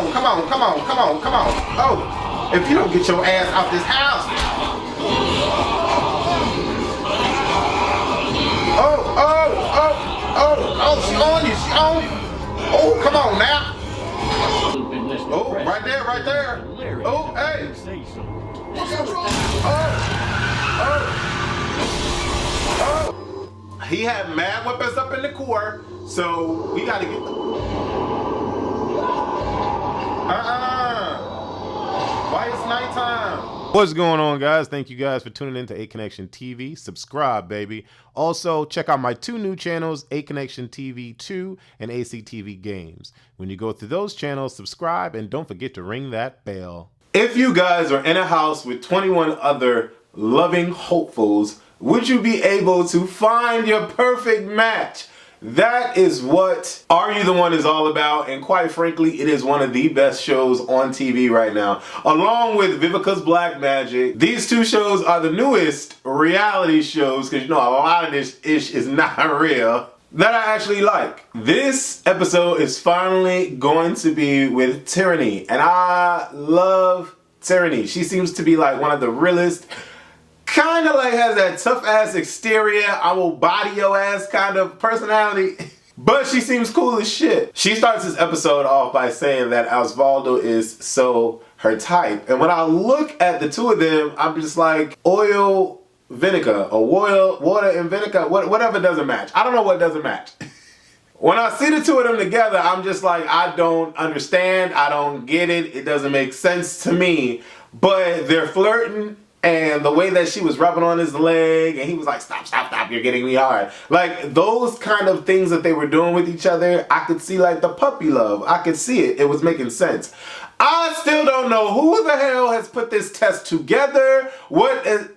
on, come on, come on, come on, come on. Oh, if you don't get your ass out this house. Oh, she on you, she on you. Oh, come on now. Oh, right there, right there. Oh, hey. Oh. He had mad weapons up in the court, so we gotta get them. Why it's nighttime? What's going on, guys? Thank you guys for tuning in to 8 Connection TV. Subscribe, baby. Also, check out my two new channels, 8 Connection TV 2 and ACTV Games. When you go through those channels, subscribe and don't forget to ring that bell. If you guys are in a house with 21 other loving hopefuls, would you be able to find your perfect match? That is what Are You the One is all about, and quite frankly, it is one of the best shows on TV right now. Along with Vivica's Black Magic, these two shows are the newest reality shows, because you know a lot of this ish is not real, that I actually like. This episode is finally going to be with Tyranny, and I love Tyranny. She seems to be like one of the realest, kind of like has that tough ass exterior, I will body your ass kind of personality, but she seems cool as shit. She starts this episode off by saying that Ozaldo is so her type, and when I look at the two of them, I'm just like oil, vinegar, or oil, water and vinegar, whatever doesn't match. I don't know what doesn't match. When I see the two of them together, I'm just like, I don't understand, I don't get it, it doesn't make sense to me, but they're flirting. And the way that she was rubbing on his leg and he was like, stop, stop, stop, you're getting me hard. Like those kind of things that they were doing with each other, I could see like the puppy love. I could see it. It was making sense. I still don't know who the hell has put this test together. What they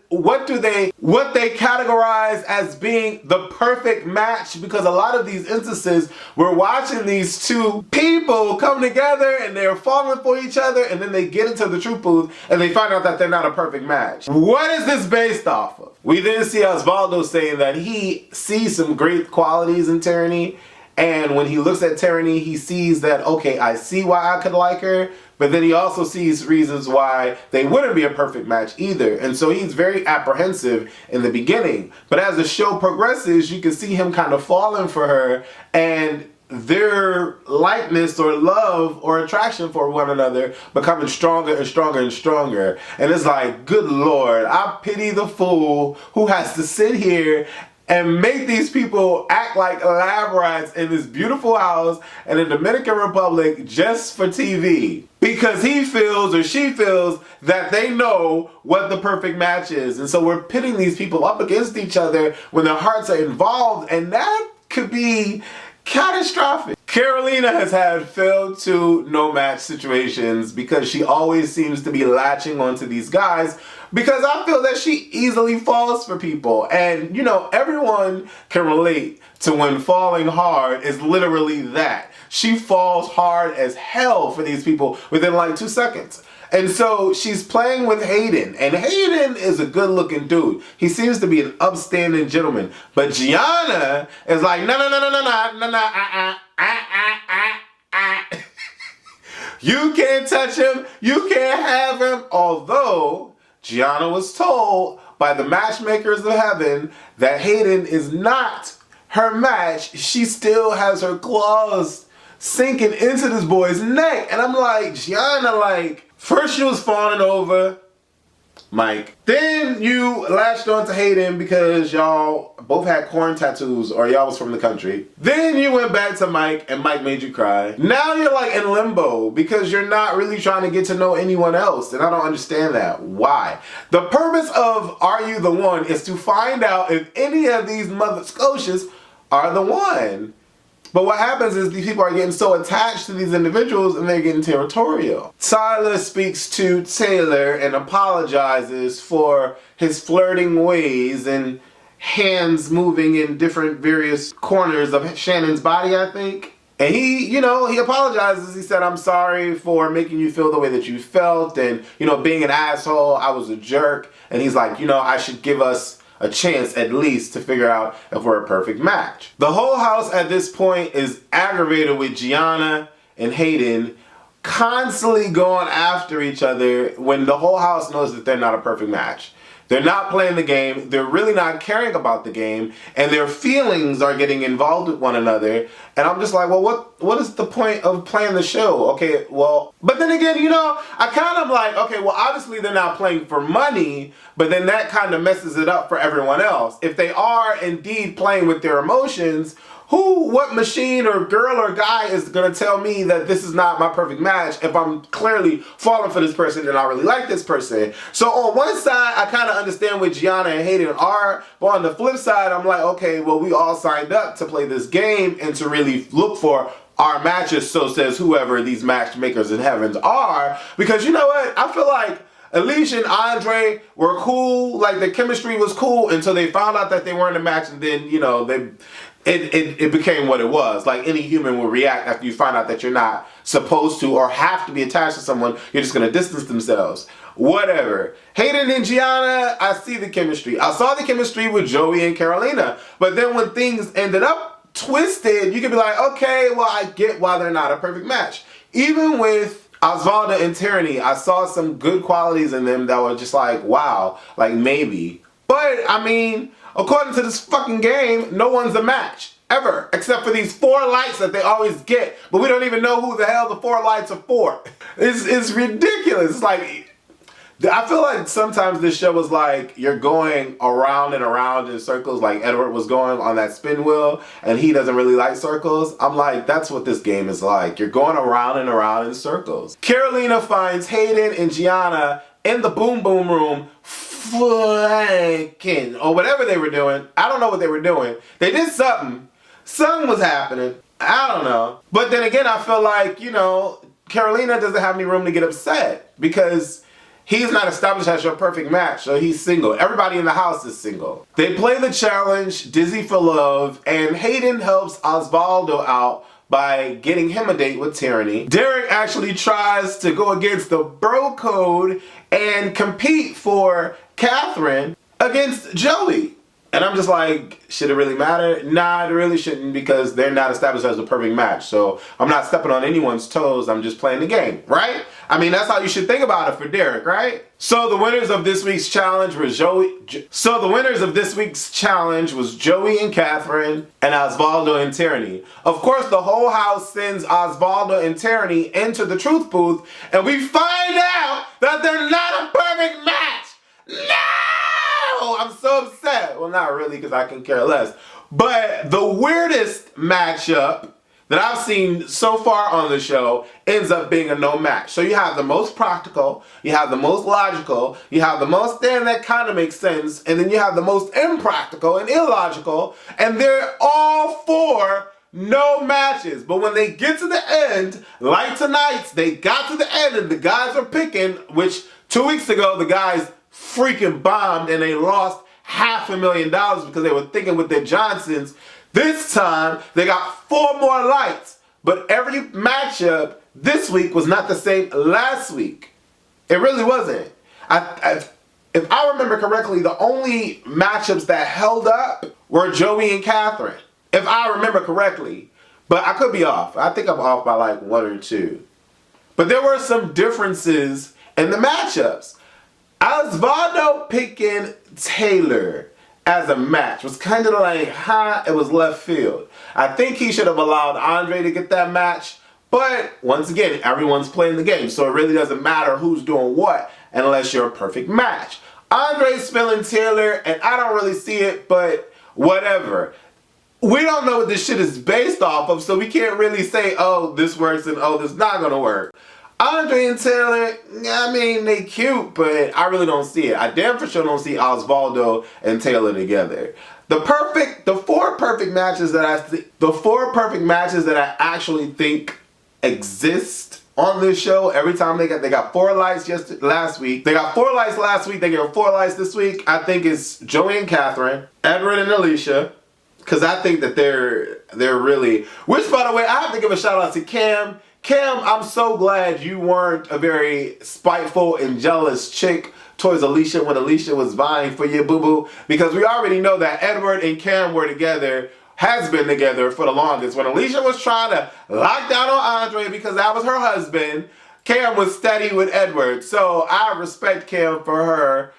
categorize as being the perfect match, because a lot of these instances we're watching these two people come together and they're falling for each other, and then they get into the truth booth and they find out that they're not a perfect match. What is this based off of? We then see Ozaldo saying that he sees some great qualities in Tyranny, and when he looks at Tyranny, he sees that, okay, I see why I could like her, but then he also sees reasons why they wouldn't be a perfect match either. And so he's very apprehensive in the beginning. But as the show progresses, you can see him kind of falling for her, and their likeness or love or attraction for one another becoming stronger and stronger and stronger. And it's like, good Lord, I pity the fool who has to sit here and make these people act like lab rats in this beautiful house in the Dominican Republic just for TV. Because he feels or she feels that they know what the perfect match is. And so we're pitting these people up against each other when their hearts are involved, and that could be catastrophic. Carolina has had failed to no match situations because she always seems to be latching onto these guys, because I feel that she easily falls for people. And you know, everyone can relate to when falling hard is literally that. She falls hard as hell for these people within like 2 seconds. And so she's playing with Hayden, and Hayden is a good looking dude. He seems to be an upstanding gentleman. But Gianna is like, no. You can't touch him, you can't have him. Although Gianna was told by the matchmakers of heaven that Hayden is not her match, she still has her claws sinking into this boy's neck. And I'm like, Gianna, like, first you was falling over Mike. Then you latched on to Hayden because y'all both had corn tattoos, or y'all was from the country. Then you went back to Mike and Mike made you cry. Now you're like in limbo because you're not really trying to get to know anyone else, and I don't understand that. Why? The purpose of Are You the One is to find out if any of these Mother Scotias are the one. But what happens is these people are getting so attached to these individuals and they're getting territorial. Tyler speaks to Taylor and apologizes for his flirting ways and hands moving in different various corners of Shannon's body, I think. And he apologizes. He said, I'm sorry for making you feel the way that you felt, and, being an asshole, I was a jerk. And he's like, I should give us a chance at least to figure out if we're a perfect match. The whole house at this point is aggravated with Gianna and Hayden constantly going after each other when the whole house knows that they're not a perfect match. They're not playing the game, they're really not caring about the game, and their feelings are getting involved with one another. And I'm just like, well, what is the point of playing the show? Okay, well, but then again, you know, I kind of like, okay, well, obviously they're not playing for money, but then that kind of messes it up for everyone else. If they are indeed playing with their emotions, what machine or girl or guy is going to tell me that this is not my perfect match if I'm clearly falling for this person and I really like this person? So on one side, I kind of understand what Gianna and Hayden are, but on the flip side, I'm like, okay, well, we all signed up to play this game and to really look for our matches, so says whoever these matchmakers in heavens are, because you know what? I feel like Alicia and Andre were cool, like the chemistry was cool until they found out that they weren't a match, and then, you know, it became what it was. Like any human will react after you find out that you're not supposed to or have to be attached to someone. You're just going to distance themselves. Whatever. Hayden and Gianna, I see the chemistry. I saw the chemistry with Joey and Carolina. But then when things ended up twisted, you could be like, okay, well, I get why they're not a perfect match. Even with Ozaldo and Tyranny, I saw some good qualities in them that were just like, wow, like maybe. But, I mean, according to this fucking game, no one's a match. Ever. Except for these 4 lights that they always get. But we don't even know who the hell the 4 lights are for. It's ridiculous. It's like, I feel like sometimes this show is like you're going around and around in circles like Edward was going on that spin wheel and he doesn't really like circles. I'm like, that's what this game is like. You're going around and around in circles. Carolina finds Hayden and Gianna in the boom boom room flanking or whatever they were doing. I don't know what they were doing. They did something. Something was happening. I don't know. But then again, I feel like, you know, Carolina doesn't have any room to get upset because he's not established as your perfect match, so he's single. Everybody in the house is single. They play the challenge, Dizzy for Love, and Hayden helps Ozaldo out by getting him a date with Tyranny. Derek actually tries to go against the bro code and compete for Catherine against Joey. And I'm just like, should it really matter? Nah, it really shouldn't because they're not established as a perfect match. So I'm not stepping on anyone's toes. I'm just playing the game, right? I mean, that's how you should think about it for Derek, right? So the winners of this week's challenge was Joey and Catherine and Ozaldo and Tyranny. Of course, the whole house sends Ozaldo and Tyranny into the truth booth, and we find out that they're not a perfect match. No! I'm so upset. Well, not really, because I can care less. But the weirdest matchup that I've seen so far on the show ends up being a no match. So you have the most practical, you have the most logical, you have the most, damn, that kind of makes sense, and then you have the most impractical and illogical, and they're all 4 no matches. But when they get to the end, like tonight, they got to the end and the guys are picking, which 2 weeks ago the guys freaking bombed and they lost $500,000 because they were thinking with their Johnsons. This time they got 4 more lights, but every matchup this week was not the same last week. It really wasn't. If I remember correctly, the only matchups that held up were Joey and Catherine, if I remember correctly. But I could be off. I think I'm off by like 1 or 2. But there were some differences in the matchups. Ozaldo picking Taylor as a match was kind of like, it was left field. I think he should have allowed Andre to get that match, but once again, everyone's playing the game, so it really doesn't matter who's doing what unless you're a perfect match. Andre's spilling Taylor, and I don't really see it, but whatever. We don't know what this shit is based off of, so we can't really say, oh, this works and oh, this is not gonna work. Andre and Taylor, I mean, they cute, but I really don't see it. I damn for sure don't see Ozaldo and Taylor together. The 4 perfect matches that I actually think exist on this show. Every time they got 4 lights last week. They got 4 lights last week. They got 4 lights this week. I think it's Joey and Catherine, Edward and Alicia, because I think that they're really. Which, by the way, I have to give a shout out to Cam. Cam, I'm so glad you weren't a very spiteful and jealous chick towards Alicia when Alicia was vying for your boo-boo, because we already know that Edward and Cam were together has been together for the longest. When Alicia was trying to lock down on Andre because that was her husband, Cam was steady with Edward. So I respect Cam for her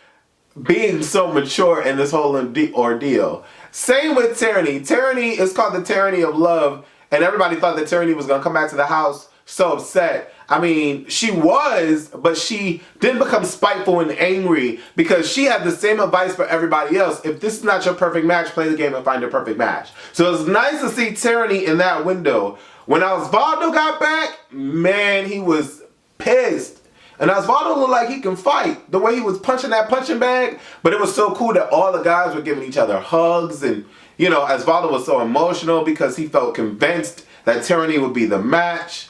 being so mature in this whole ordeal. Same with Tyranny. Tyranny is called the Tyranny of Love, and everybody thought that Tyranny was going to come back to the house so upset. I mean, she was, but she didn't become spiteful and angry because she had the same advice for everybody else. If this is not your perfect match, play the game and find your perfect match. So it's nice to see Tyranny in that window. When Ozaldo got back, man, he was pissed. And Ozaldo looked like he can fight. The way he was punching that punching bag. But it was so cool that all the guys were giving each other hugs. And, you know, Ozaldo was so emotional because he felt convinced that Tyranny would be the match.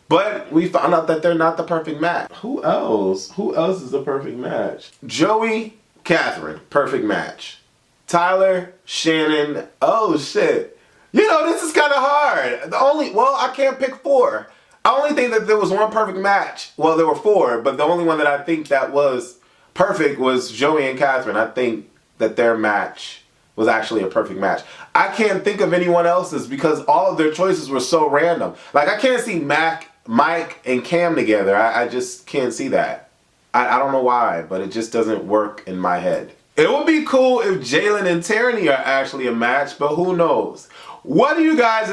But we found out that they're not the perfect match. Who else? Who else is the perfect match? Joey, Catherine, perfect match. Tyler, Shannon, oh shit. You know, this is kind of hard. I can't pick 4. I only think that there was one perfect match. Well, there were 4, but the only one that I think that was perfect was Joey and Catherine. I think that their match was actually a perfect match. I can't think of anyone else's because all of their choices were so random. Like, I can't see Mike and Cam together. I just can't see that. I don't know why, but it just doesn't work in my head. It would be cool if Jalen and Tyranny are actually a match, but who knows? What do you guys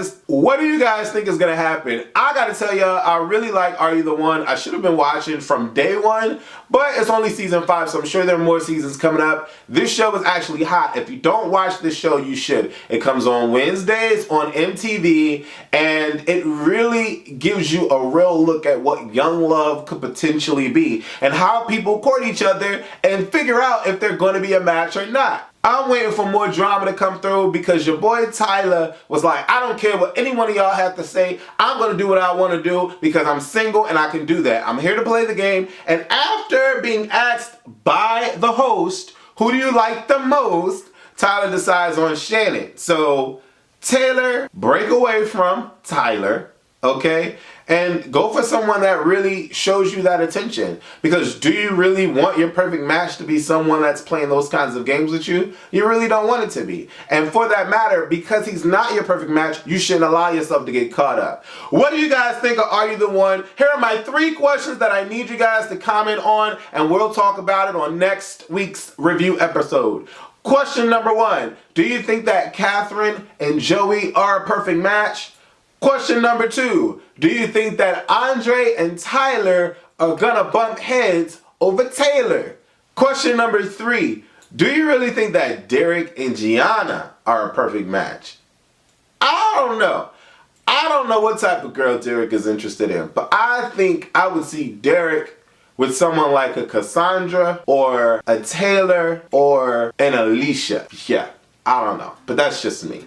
think is gonna happen? I gotta tell y'all, I really like Are You the One? I should have been watching from day 1, but it's only season 5, so I'm sure there are more seasons coming up. This show is actually hot. If you don't watch this show, you should. It comes on Wednesdays on MTV, and it really gives you a real look at what young love could potentially be and how people court each other and figure out if they're gonna be a match or not. I'm waiting for more drama to come through because your boy Tyler was like, I don't care what any one of y'all have to say. I'm going to do what I want to do because I'm single and I can do that. I'm here to play the game. And after being asked by the host, who do you like the most? Tyler decides on Shannon. So Taylor, break away from Tyler, okay? And go for someone that really shows you that attention. Because do you really want your perfect match to be someone that's playing those kinds of games with you? You really don't want it to be. And for that matter, because he's not your perfect match, you shouldn't allow yourself to get caught up. What do you guys think of Are You the One? Here are my 3 questions that I need you guys to comment on, and we'll talk about it on next week's review episode. Question number 1, do you think that Catherine and Joey are a perfect match? Question number 2, do you think that Andre and Tyler are gonna bump heads over Taylor? Question number 3, do you really think that Derek and Gianna are a perfect match? I don't know. I don't know what type of girl Derek is interested in, but I think I would see Derek with someone like a Cassandra or a Taylor or an Alicia. Yeah, I don't know, but that's just me.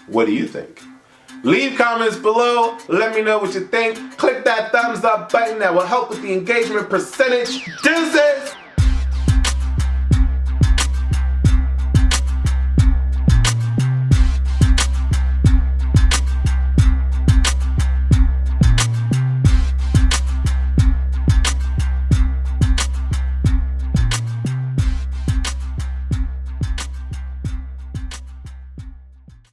What do you think? Leave comments below. Let me know what you think. Click that thumbs up button. That will help with the engagement percentage. Deuces!